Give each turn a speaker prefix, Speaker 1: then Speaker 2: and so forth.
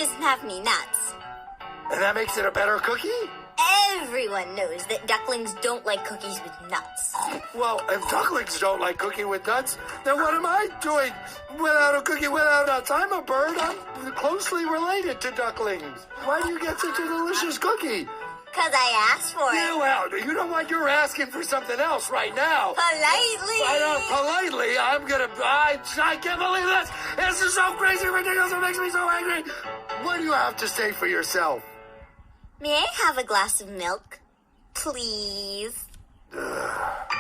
Speaker 1: doesn't have any nuts.
Speaker 2: And that makes it a better cookie?
Speaker 1: Everyone knows that ducklings don't like cookies with nuts.
Speaker 2: Well, if ducklings don't like cookie with nuts, then what am I doing without a cookie without nuts? I'm a bird. I'm closely related to ducklings. Why do you get such a delicious cookie?
Speaker 1: Because I asked for it.
Speaker 2: Yeah, well, you know what? You're asking for something else right now.
Speaker 1: Politely.
Speaker 2: Politely, I can't believe this. This is so crazy, ridiculous. It makes me so angry. What do you have to say for yourself?
Speaker 1: May I have a glass of milk? Please.
Speaker 2: Ugh.